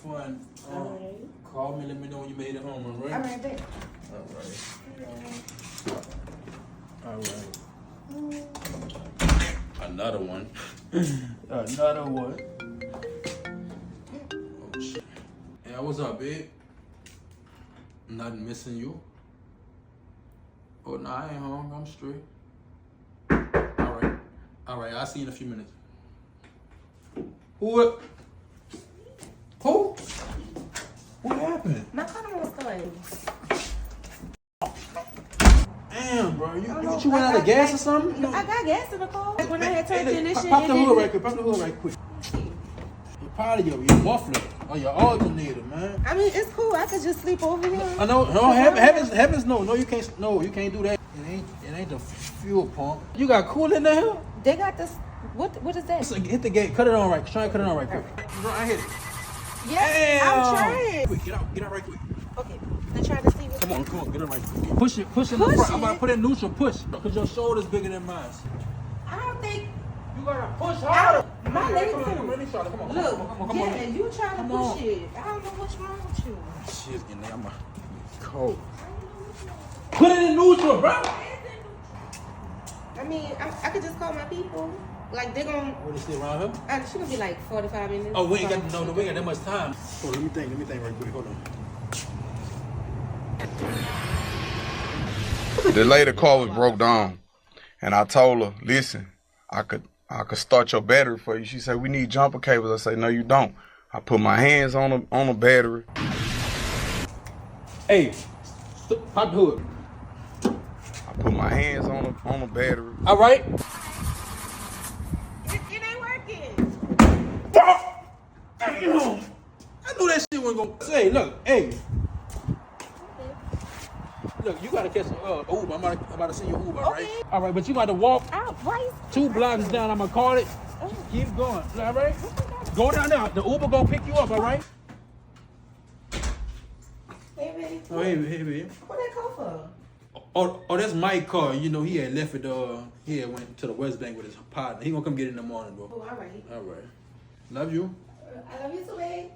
fun. All right. Call me, let me know when you made it home, all right? All right, babe. All right. Another one. Another one. Oh, shit. Yeah, what's up, babe? Nothing missing you? Oh, no, I ain't home. I'm straight. All right, I'll see you in a few minutes. Who? What happened? My car was starting. Damn, bro. You went out of gas or something? No, I got gas in the car. Like when I had turned in this shit. Pop the hood right quick. Pop the hood right quick. You're probably your muffler or your alternator, man. I mean, it's cool. I could just sleep over here. I know. No, heavens, no. No, you can't. No, you can't do that. It ain't the fuel pump. You got cool in there? They got this. What is that? Hit the gate. Cut it on right. Try and cut it on right quick. I hit it. Yes, I'm trying. Quick, get out right quick. Okay, I'm trying to see. Come on, get it right quick. Push it in the front. I'm about to put it in neutral. Push, because your shoulder's bigger than mine. I don't think. You gotta push harder. My legs Come on. Look, yeah, you trying to push it. I don't know what's wrong with you. Shit's getting there. I'm cold. Put it in neutral, bro. I mean, I could just call my people. Like, they're gonna... What, they stay around here? It's gonna be like 45 minutes. Oh, we ain't got that much time. Oh, let me think right quick. Hold on. The lady car was broke down, and I told her, listen, I could start your battery for you. She said, we need jumper cables. I say, no, you don't. I put my hands on the battery. Hey, pop the hood. I put my hands on the battery. All right. It ain't working. Damn. I knew that shit wasn't gonna say. Look, hey. Look, you gotta catch an Uber. I'm about to send you Uber, right? All right, but you got to walk Right. 2 blocks down. I'm gonna call it. Keep going. All right? Go down there. The Uber gonna pick you up. All right? Hey, baby. Oh, hey, baby. What that call for? Oh, that's Mike's car. You know, he had left it. He had went to the West Bank with his partner. He gonna come get it in the morning, bro. Oh, all right. All right. Love you. I love you too, babe.